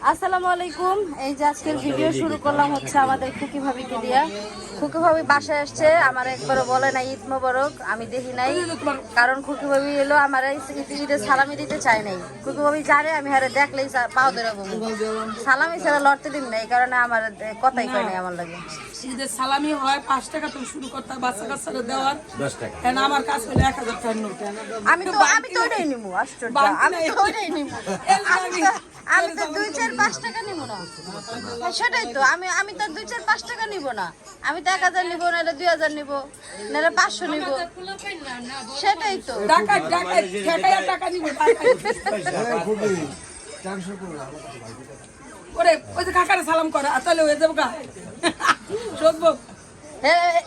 আসসালামু আলাইকুম। এই যে আজকের ভিডিও শুরু করলাম হচ্ছে আমাদের খুকি ভাবিকে দিয়া। খুকি ভাবি বাসায় আসছে, আমার একবারও বলে নাই ঈদ মোবারক, আমি দেখি নাই। কারণ খুকি ভাবি এলো আমার ঈদে সালামি দিতে চাই নাই। খুকি ভাবি জানে আমি হারে দেখলেই পাও ধরে বলবো, সালামি ছাড়া লড়তে দিন না, এই কারণে আমার কথাই কয় নাই আমার লাগে। ঈদের সালামি হয় 5 টাকা তুমি শুরু করতে, বাচ্চা কাচ্চারা দেওয়ার 10 টাকা, কেন আমার কাছে হলো 1000 টাকার নোট। আমি তো ওইটাই নিবো, আশ্চর্য, আমি তো ওইটাই নিবো। আমি তো 2-4-5 টাকা নিব না, সেটাই তো আমি তো 2-4-5 টাকা নিব না, আমি তো 1000 নিব, নাহলে 2000 নিব, নাহলে 500 নিব, সেটাই তো। টাকা নিব ওরে, ওই যে কাকারে সালাম করে, তাহলে হয়ে যাবো গা। শুনবো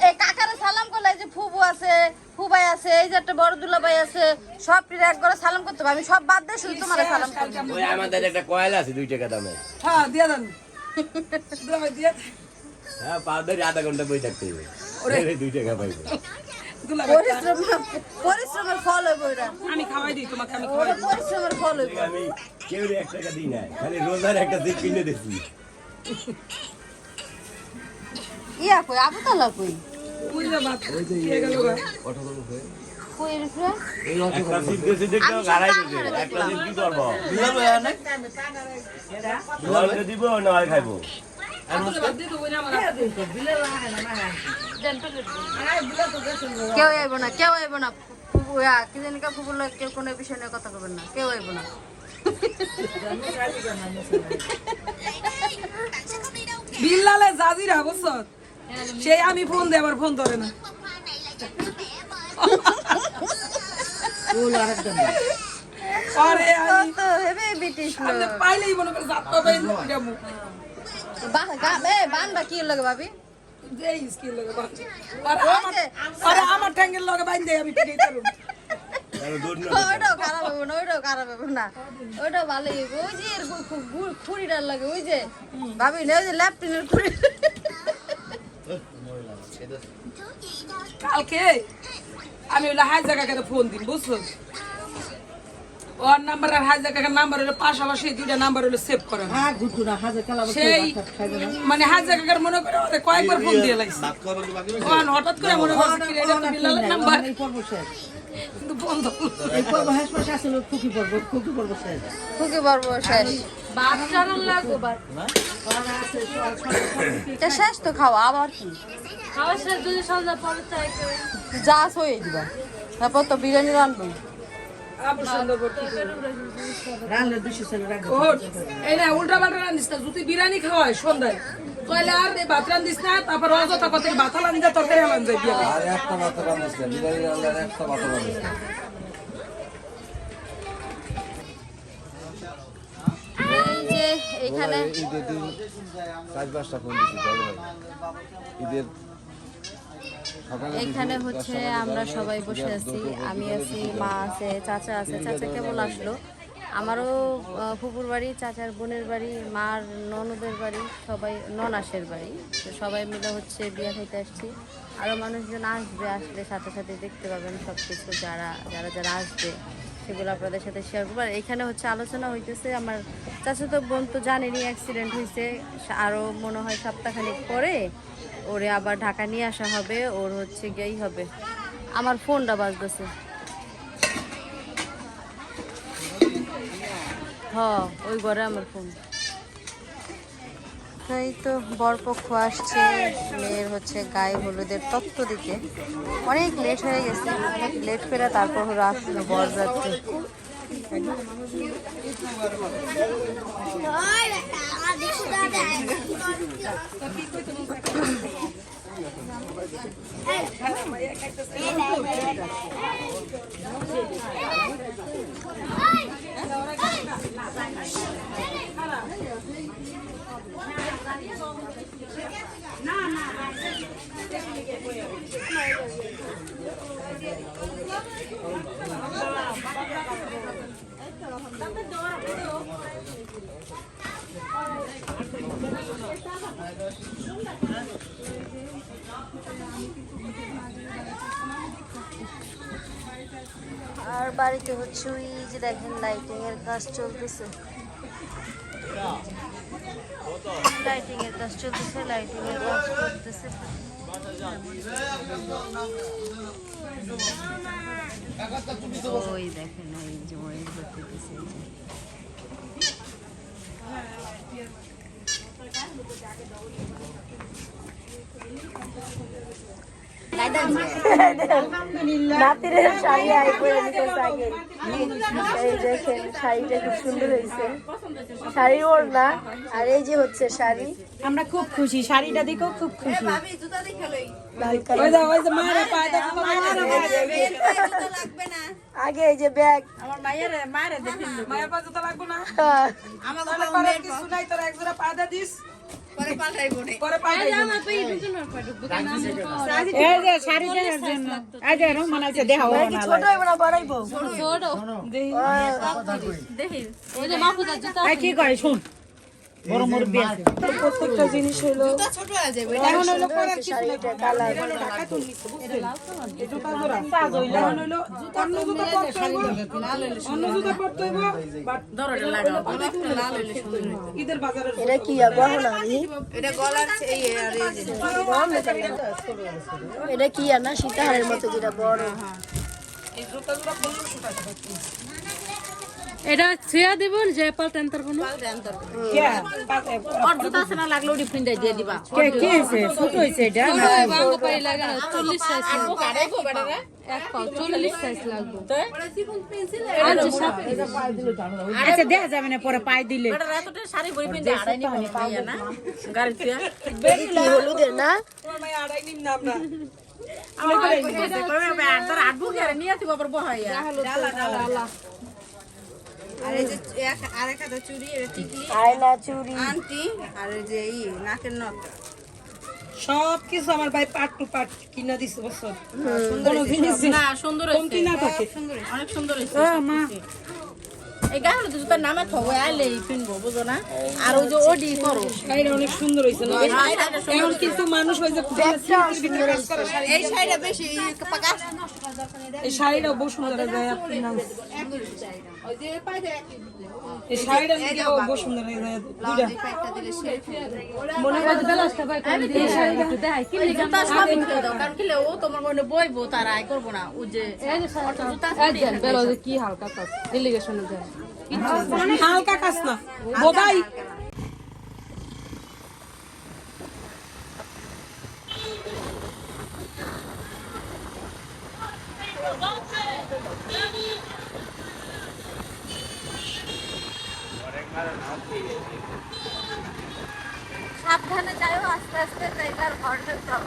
এই কাকারে সালাম করলে, এই যে ফুবু আছে, ফুবাই আছে, এই যে একটা বড় দুলাভাই আছে, সব এক করে সালাম করতে হবে। আমি সব বাদ দিয়ে শুধু তোমারে সালাম করব। ওই আমাদের একটা কয়লা আছে 2 টাকা দামের। হ্যাঁ দিয়া দেন, দুলাভাই দিয়া। হ্যাঁ, পাউডার আধা ঘন্টা বই থাকতে হবে, ওরে 2 টাকা পাইবে। পরিশ্রমের ফল হইব এটা। আমি খাওয়াই দিই তোমাকে, আমি খাওয়াই দিই। পরিশ্রমের ফল হইব। আমি কেউ 1 টাকা দিই না, খালি রোজার একটা দিক কিনে দিছি। ইয়া কই আবু তালা কই? ওই যে বাত দিয়ে গেল গা। কই রে? একটা সিট দিয়েছে দেখো, গাড়াই দিয়েছে। একটা সিট কি করব? দিলাম না। দিলাম দিব না, আর খাইবো। কেউ আইব না, কেউ আইব না। কি জানি কা ফুবুল কেউ কোনো বিষয় নিয়ে কথা বলবেন না, কেউ আইব না। বিল্লালে জাজিরা বুঝছো, সেই আমি ফোন দেই, আবার ফোন ধরে না। আরে আমি তো হেবে ব্রিটিশ আমি লোক। পাইলেই মনে করে জাত পাবে যাবো। বানবা কি লাগে ভাবি? এই স্কিল লাগে বাচ্চা। আরে আমার ট্যাঙ্গের লগে বাইন দেই, আমি পিটাই করব। ওইটাও খারাপ হবে না, ওইটাও খারাপ হবে না, ওইটাও ভালোই হবে। ওই যে খুঁড়িটার লাগে, ওই যে ভাবি না, ওই যে ল্যাপটিনের খুঁড়ি। কালকে আমি ওই হাই জায়গাকে ফোন দিন, বুঝছো? ওর নাম্বার আর হাই জায়গার নাম্বার হলো পাশাপাশি, 2টা নাম্বার হলো সেভ করা। সেই মানে হাই জায়গার মনে করে ওরে কয়েকবার ফোন দিয়ে লাগছে। হঠাৎ করে মনে করছে কি এটা তো বিল্লালের নাম্বার, কিন্তু ফোন ধরলো। খুকি পর্ব শেষ। শেষ তো খাওয়া, আবার কি যা হয়ে দিবা, তারপর তো বিরিয়ানি রানবো। এই না উল্টা পাল্টা রান্দিস না, যদি বিরিয়ানি খাওয়ায় সন্ধ্যায় তাহলে আর ভাত রান্দিস না, তারপর অযথা কথা ভাত আলান যা তরকারি আলান যাই বিয়ে। আর একটা ভাত রান্দিস না, বিরিয়ানি রান্নার একটা ভাত রান্দিস না। এই যে এইখানে ঈদের দিন 4-5টা ফোন দিছি ঈদের এখানে হচ্ছে আমরা সবাই বসে আছি, আমি আছি, মা আছে, চাচা আছে। চাচা কেবল আসলো, আমারও ফুপুর বাড়ি, চাচার বোনের বাড়ি, মার ননদের বাড়ি, সবাই ননাসের বাড়ি। তো সবাই মিলে হচ্ছে বিয়ে খাইতে আসছি। আরও মানুষজন আসবে, আসলে সাথে সাথে দেখতে পাবেন সব কিছু, যারা আসবে সেগুলো আপনাদের সাথে শেয়ার করবো। আর এখানে হচ্ছে আলোচনা হইতেছে, আমার চাচাতো বোন তো জানেনই অ্যাক্সিডেন্ট হয়েছে, আরও মনে হয় সপ্তাহখানেক পরে ওরে আবার ঢাকা নিয়ে আসা হবে, ওর হচ্ছে গিয়েই হবে। আমার ফোনটা বাজতেছে, ওই ঘরে আমার ফোন। এই তো বরপক্ষ আসছে, মেয়ের হচ্ছে গায়ে হলুদের তত্ত্ব দিতে। অনেক লেট হয়ে গেছে, অনেক লেট করে তারপর হলো আসলো বরযাত্রী। আর বাড়িতে হচ্ছে ওই যে দেখেন লাইটিং এর কাজ চলতেছে। কাজ চলতেছে, লাইটিংয়ের কাজ করতেছে। ওই দেখেন এই যে ময়ূর করতেছে, নাতিরের শাড়ি আই করে নিতেছে আগে। এই দেখেন শাড়িটা খুব সুন্দর হয়েছে, শাড়ি ওর না, আর এই যে হচ্ছে শাড়ি। আমরা খুব খুশি, শাড়িটা দেখেও খুব খুশি। আগে এই যে ব্যাগ, আমার মায়ের মায়ের দেখেন মায়ের পা জুতা লাগবে না, আমার তাহলে কিছু নাই, তোরা এক জোড়া পা দে দিস, পরে পাল্টাইবো না। পরে পা দে। এই যে শাড়িটার জন্য এই যে রহমান আছে দেখাও না। ছোট হইব না বড় হইব? এই কি করে শুন, বড় মুরব্বি আছে। প্রত্যেকটা জিনিস হলো ছোট হয়ে যাবে। এখন হলো পরে কিছু নাই, শাড়িটা কালার ঢাকা তুলিস বুঝছেন, এই জুতা জোড়া সাজ হইলো, এখন হলো অন্য জুতা পরতে হইব, অন্য জুতা পরতে হইব, বাট দরটা লাগাও, লাল হইলে সুন্দর। ঈদের বাজারের এটা কি গহনা? এটা গলার এই আর এই যে এটা কি আর না সীতাহারের মতো যেটা বড়। এই জুতা জোড়া 1500 টাকা। এটা ছেয়া দেবন যে পাল্টান তার কোনো আর জুতা আছে না লাগলো ওটি ফিন্ডাই দিয়ে দিবা। কি হইছে ছোট হইছে এটা বাঙ্গো পাই লাগে না 40 সাইজ কাটাইবো বেটারে এক পাও 40 সাইজ লাগবে আচ্ছা দেখা যাবে না পরে পাই দিলে বেটারে এতটা শাড়ি বই ফিন্ডে আড়াই নি মানে পাইয়া না গাড়িতে কি হলুদের না? তোমার মাই আড়াই নিম না আমরা, আমি করে দিতেছে কবে আমি আড়ার আডবু করে নিয়ে আসি বাবার বহাইয়া ডালা আর এই যে আরেক হাতে চুড়ি এটা টিকলি আয়না, চুড়ি, আন্টি আর এই যে নাকের নথ সব কিছু আমার ভাই পার্ট টু পার্ট কিনা দিছে বছর, কোন জিনিস না সুন্দর কমতি না থাকে। অনেক সুন্দর হয়েছে মা এই গাহলো তো জুতার নামে থবো আইলে কিনবো বুঝো না আর ওই যে ওডি করো শাড়িটা অনেক সুন্দর হয়েছে না? এখন কিছু মানুষ ওই যে কাজ করে শাড়ি, এই শাড়িটা বেশি পাকা এই শাড়িটা বহু সুন্দর যায় আপনি নাম, এই শাড়িটা নিয়ে বহু সুন্দর হয়ে যায় দুইটা। মনে করে বেলাসটা ভাই কোন দিয়ে একটু দেখাই কি লিখা জুতা সব কিনে দাও কারণ কিলে ও তোমার মনে বইবো তার আয় করবো না ও যে জুতা একজন বেলাসে কি হালকা কাজ ডেলিগেশনে যায় হালকা কাজ না বোধাই। সাবধানে যাও, আস্তে আস্তে জায়গার ঘরটা সব।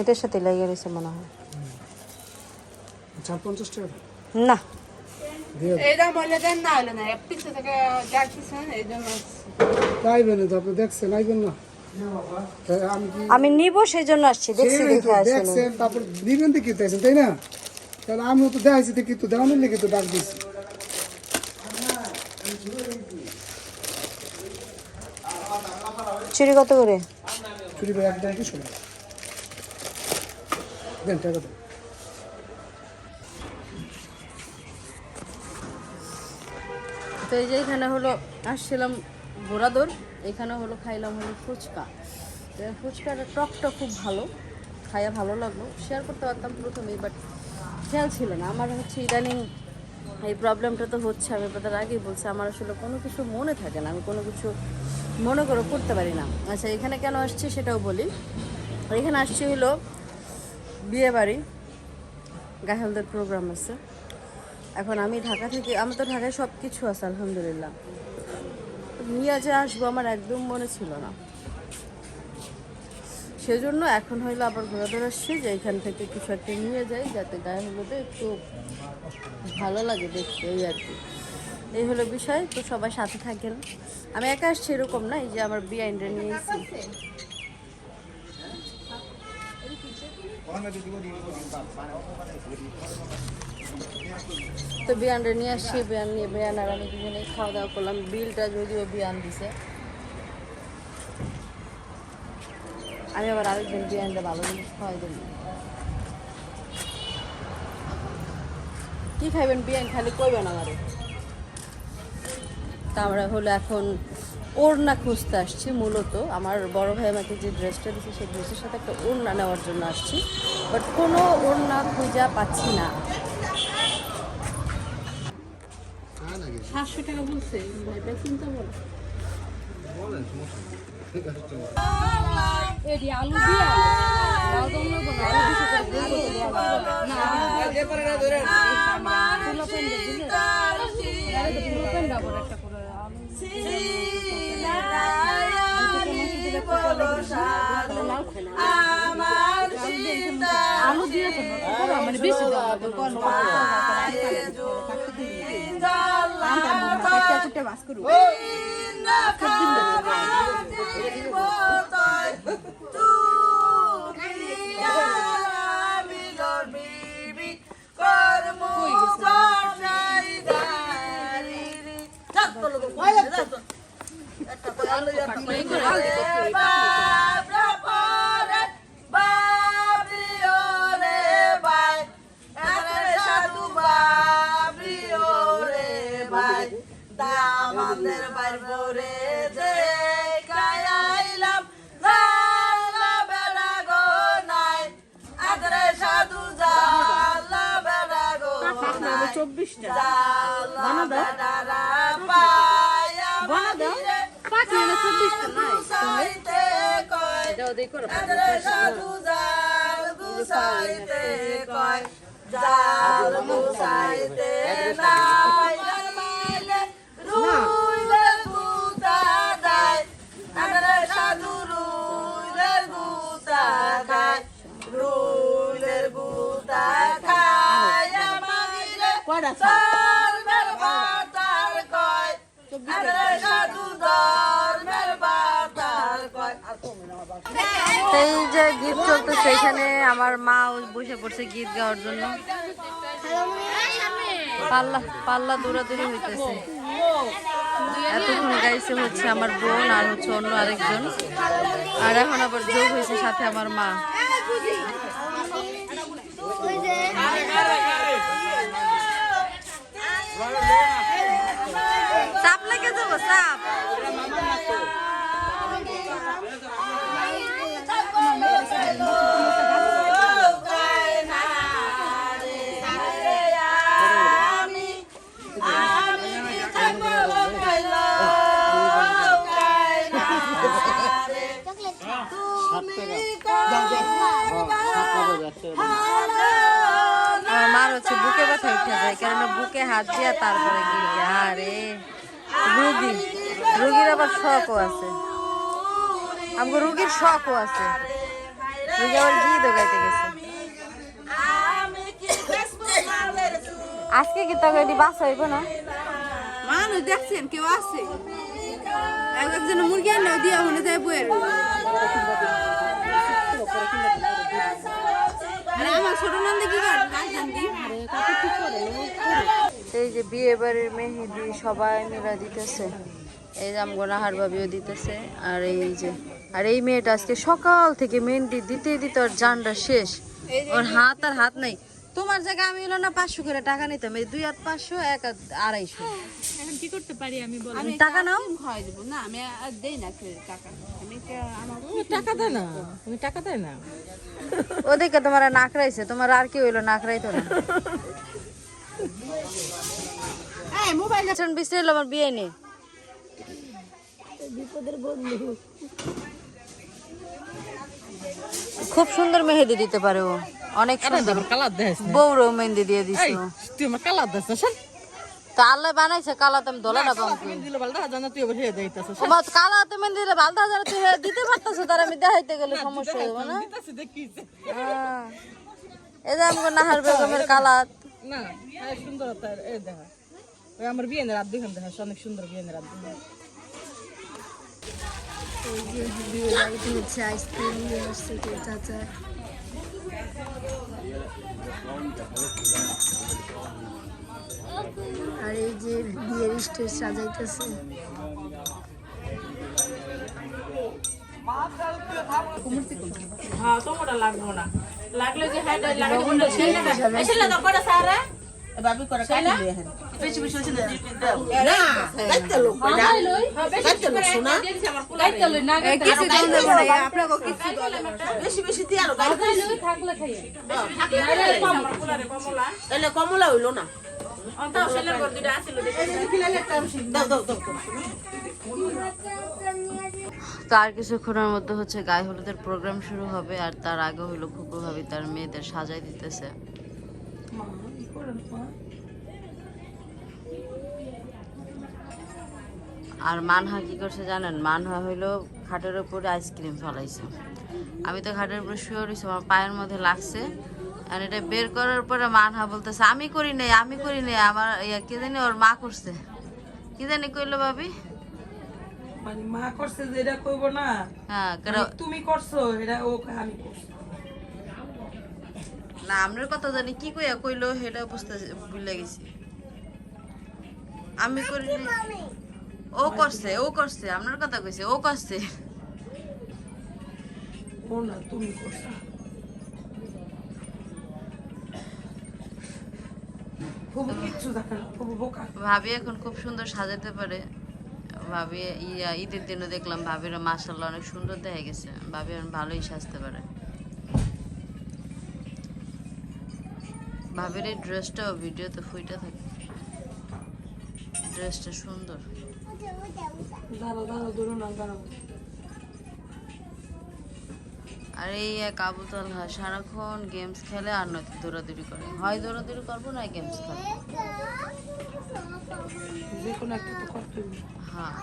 এটার সাথে লাগিয়ে রয়েছে মনে হয়। 50 টাকা না এইটা মনে দেন না হলো না পিছে থেকে যাচ্ছেন এই জন্য পাইবেন তো আপনি দেখছেন আইবেন না আমি কি আমি নিব সেই জন্য আসছি, দেখছি দেখে আসছি। দেখছেন তারপর দিবেন দেখি তাইছেন তাই না? তাহলে আমিও তো দেখাইছি দেখি তো দেওয়ানোর লেগে তো ডাক দিচ্ছি। চুরি কত করে? চুরি ভাই একদম 200 টাকা দেন টাকা দেন। তো এই যে এখানে হলো আসছিলাম ঘোড়াদৌড়, এখানে হলো খাইলাম হলো ফুচকা। তো ফুচকাটা টকটা খুব ভালো, খাইয়া ভালো লাগলো। শেয়ার করতে পারতাম প্রথমেই, বাট খেয়াল ছিল না। আমার হচ্ছে ইদানিং এই প্রবলেমটা তো হচ্ছে, আমি আপনাদের আগেই বলছি, আমার আসলে কোনো কিছু মনে থাকে না, আমি কোনো কিছু মনে করে করতে পারি না। আচ্ছা এখানে কেন আসছি সেটাও বলি। এখানে আসছি হলো বিয়ে বাড়ি, গাহেলদের প্রোগ্রাম আছে। এখন আমি ঢাকা থেকে, আমি তো ঢাকায় সব কিছু আছে আলহামদুলিল্লাহ, নিয়ে যে আসবো আমার একদম মনে ছিল না। সেজন্য এখন হইলো আবার ঘোরাধর আসছি যে এখান থেকে কিছু একটা নিয়ে যাই, যাতে গায়ে হলুদে একটু ভালো লাগে দেখতে, এই আর কি। এই হলো বিষয়। তো সবাই সাথে থাকেন, আমি একা আসছি এরকম না, এই যে আমার বিআইনটা নিয়ে এসেছি। তো বিয়ানটা নিয়ে আসছি, বিয়ান নিয়ে বিয়ান আর আমি দুজনে খাওয়া দাওয়া করলাম। বিলটা যদিও বিয়ান দিছে, আমি আবার আরেকদিন বিরিয়ানিটা ভালো জিনিস খাওয়াই দেবো। কি খাইবেন বিরিয়ানি খালি কইবেন আমারে। তারপরে হলো এখন ওড়না খুঁজতে আসছি। মূলত আমার বড় ভাই আমাকে যে ড্রেসটা দিচ্ছে সেই ড্রেসের সাথে একটা ওড়না নেওয়ার জন্য আসছি, বাট কোনো ওড়না খুঁজে পাচ্ছি না। 700 টাকা বলছে, ভাইটা চিন্তা বল। এডি আলু দিয়া লাউ দম লাগবো না, আলু দিতে করে না আগে পরে না ধরে তুলা পেন দিলে আরে তো তুলা পেন দাও একটা করে আলু দিয়ে তো মানে বেশি দাও তো বাস করু আমাদের বাইরে যে কায়াইলাম জালা বেড়া গো নাই আদরে সাধু জালা বেড়া গো নাই 24টা জালা বেড়া পায়া বাদিরে পাখি না 24টা নাই সাইতে কয় দাও দেই করো। আদরে সাধু জাল গুসাইতে কয় জাল গুসাইতে নাই মাইলে রুইলের গুতা দায় আদরে সাধু রুইলের গুতা দায় রুইলের গুতা খায়া মাইলে ধর্মের বাতার কয় আদরে সাধু ধর্মের বাতার কয়। এই যে গীত চলতেছে এখানে আমার মা বসে পড়ছে গীত গাওয়ার জন্য। পাল্লা পাল্লা দৌড়াদৌড়ি হইতেছে। এতক্ষণ গাইছে হচ্ছে আমার বোন আর হচ্ছে অন্য আরেকজন, আর এখন আবার যোগ হয়েছে সাথে আমার মা। চাপ লেগে যাবো চাপ। আমার মার হচ্ছে বুকে ব্যথা উঠে যায়, কারণ বুকে হাত দিয়া তারপরে গিয়ে আরে রুগীর আবার শখও আছে, আমাকে রুগীর শখও আছে। রুগী আবার গিয়ে দোগাইতে গেছে। আজকে কি তোকে এটি বাসা হইব না? মানুষ দেখছেন কেউ আছে একজন মুরগি আনলে দিয়া মনে যায় বইয়ের আমার ছোট নন্দে কি করে এই যে বিয়ে বাড়ির মেহেদি সবাই মিলা দিতেছে। এই যে আমগোনাহার ভাবিও দিতেছে। আর এই মেয়েটা আজকে সকাল থেকে মেহেদি দিতে দিতে ওর জানটা শেষ, ওর হাত আর হাত নাই। তোমার জায়গায় আমি হলো না 500 করে টাকা নিতাম, এই 2 হাত 500 1 হাত 250। এখন কি করতে পারি আমি বল? আমি টাকা নাও খাওয়াই দেবো না, আমি আর দেই না টাকা, আমি আমার টাকা দেয় না, তুমি টাকা দেয় না। ওদিকে তোমার নাকড়াইছে, তোমার আর কি হইলো নাকড়াইতো না। এই মোবাইল বিস্তারিত আমার বিয়ে নেই। খুব সুন্দর মেহেদি দিতে পারে ও, অনেক সুন্দর। কালার দেশ বউরও মেহেদি দিয়ে দিছে ও। তুই আমার কালার দেশ তো আল্লাহ বানাইছে কালা, তুমি দোলা না পাম দিলে বলতে জানা তুই এবার হেয়ে দিতেছ তোমার কালা তুমি দিলে ভালো হাজার তুই দিতে পারতেছো, তার আমি দেখাইতে গেলে সমস্যা হবে না। দেখিছে এই যে আমার নাহার বেগমের কালাত না সুন্দরতা এই দেখা ওই আমার বিয়ের রাত দেখেন দেখা অনেক সুন্দর বিয়ের রাত দেখেন। এই যে বিয়ে বাড়িতে হচ্ছে আইসক্রিম নিয়ে আসছে চাচা। আর এই যে বিয়ের স্টেজ সাজাইতেছে। হ্যাঁ তোমারটা লাগবো না লাগলে যে হ্যাঁ লাগলে কোনটা ছেলে তো করে সারা বাবি করে কাটি দিয়ে হ্যাঁ বেশি বেশি হইছে না গাইতে লোক গাইতে লোক শোনা গাইতে লই না গাইতে আপনাকে কিছু বেশি বেশি দিয়ে আর গাইতে লই থাকলে খাইয়ে এলে কমলা হইলো না অন্তা ছেলের ঘর দুইটা আছিল এই যে ফিলালে একটা দাও দাও দাও তার কিছুক্ষণের মধ্যে হচ্ছে গায়ে হলুদের প্রোগ্রাম শুরু হবে আর তার আগে হলো খুকু ভাবি তার মেয়েদের সাজাই দিতেছে। আর মানহা কি করছে জানেন, মানহা হইলো খাটের উপরে আইসক্রিম ফলাইছে। আমি তো খাটের উপরে শুয়ে রয়েছি, আমার পায়ের মধ্যে লাগছে। আর এটা বের করার পরে মানহা বলতেছে আমি করি নাই, আমার কে জানি ওর মা করছে, কি জানি কইলো ভাবি। মানে মা করছে যে এটা কইব না, হ্যাঁ তুমি করছো এটা ও আমি করছি না, আমরার কথা জানি কি কইয়া কইলো সেটা বুঝতে ভুলে গেছি। আমি করি নাই, ও করছে আপনার কথা কইছে, ও করছে। ও না তুমি করছো। ফুবু কিচ্ছু দেখে না, ফুবু বোকা। ভাবি এখন খুব সুন্দর সাজাতে পারে। ভাবি ঈদের দিনও দেখলাম ভাবিরা মাশাআল্লাহ অনেক সুন্দর দেখা গেছে। ভাবি এখন ভালোই সাজতে পারে। ভাবির এই ড্রেসটাও ভিডিওতে ফুইটা থাকে, ড্রেসটা সুন্দর। দাঁড়াও দূরে না দাঁড়াও। আর এই এক আবু তালহা সারাক্ষণ গেমস খেলে আর নয়তো দৌড়াদৌড়ি করে, হয় দৌড়াদৌড়ি করবো না গেমস খেলবো। যে কোনো একটা তো করতে হবে। হ্যাঁ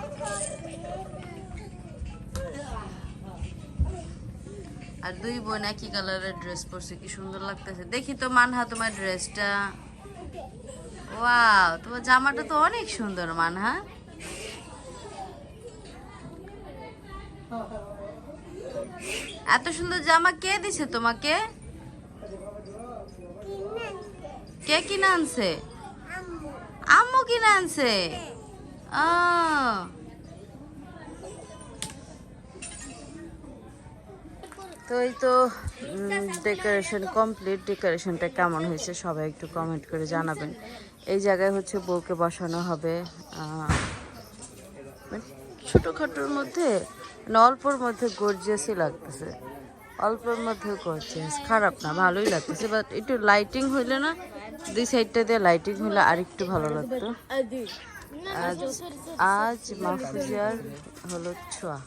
আর দুই বোন একই কালারের ড্রেস পরছে, কি সুন্দর লাগতেছে। দেখি তো মানহা তোমার ড্রেসটা, ওয়াও তোমার জামাটা তো অনেক সুন্দর মানহা। এত সুন্দর জামা কে দিছে তোমাকে? কে কিনে আনছে? আম্মু কিনে আনছে। তো এই তো ডেকোরেশন কমপ্লিট। ডেকোরেশনটা কেমন হয়েছে সবাই একটু কমেন্ট করে জানাবেন। এই জায়গায় হচ্ছে বউকে বসানো হবে ছোটোখাটোর মধ্যে, অল্পর মধ্যে গর্জিয়াসই লাগতেছে, অল্পর মধ্যে গর্জিয়াস, খারাপ না, ভালোই লাগতেছে। বাট একটু লাইটিং হইলে না, দুই সাইডটা দিয়ে লাইটিং হলে আর একটু ভালো লাগতো। আজ মাহফুজিয়ার হলুদ ছোঁয়া,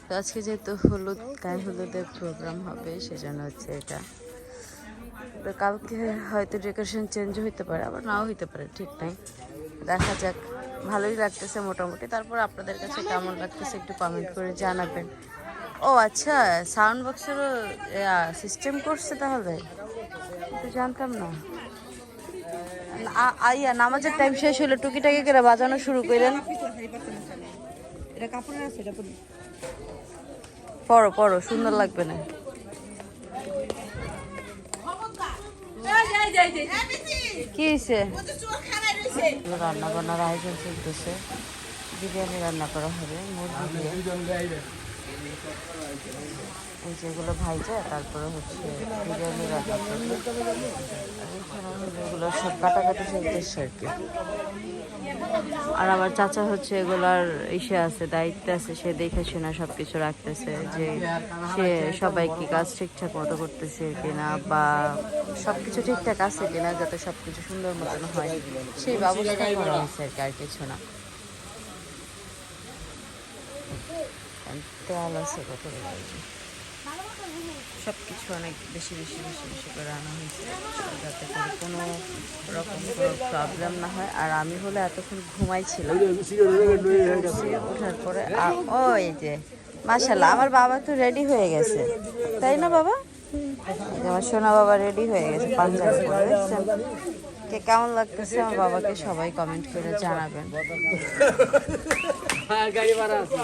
তো আজকে যেহেতু গায়ে হলুদের প্রোগ্রাম হবে সেজন্য হচ্ছে এটা। তো কালকে হয়তো ডেকোরেশন চেঞ্জ হইতে পারে, আবার নাও হইতে পারে, ঠিক নাই, দেখা যাক। ভালোই লাগতেছে মোটামুটি। তারপর আপনাদের কাছে কেমন লাগতেছে একটু কমেন্ট করে জানাবেন। ও আচ্ছা, সাউন্ড বক্সেরও সিস্টেম করছে, তাহলে তো জানতাম না। আইয়া নামাজের টাইম শেষ হলে টুকিটাকি করে বাজানো শুরু করেন। পড়ো সুন্দর লাগবে না। কি হয়েছে? রান্না বান্নার আয়োজন চলতেছে, বিরিয়ানি রান্না করা হবে মুরগি দিয়ে। এই যেগুলো ভাইজা তারপরে হচ্ছে বিরিয়ানি রান্না করবে। এগুলো সব কাটাকাটি চলতেছে আর কি। আর আমার চাচা হচ্ছে এগুলার ইসে আছে, দায়িত্বে আছে, সে দেখে শোনা সব কিছু রাখতেছে, যে সে সবাইকে কাজ ঠিকঠাক মতো করতেছে কিনা বা সব কিছু ঠিকঠাক আছে কিনা, যাতে সব কিছু সুন্দর মতন হয় সেই ব্যবস্থা করা হয়েছে আর কি, আর কিছু না। তেল আছে কত, সব কিছু অনেক বেশি করে আনা হয়েছে যাতে করে কোনো রকম কোনো প্রবলেম না হয়। আর আমি হলে এতক্ষণ ঘুমাইছিলাম, ওঠার পরে ওই যে মাশাআল্লাহ আমার বাবা তো রেডি হয়ে গেছে, তাই না বাবা? আমার সোনা বাবা রেডি হয়ে গেছে পাঞ্জাবি পরে, দেখছেন? কে কেমন লাগতেছে আমার বাবাকে সবাই কমেন্ট করে জানাবেন। গাড়ি ভাড়া আছে।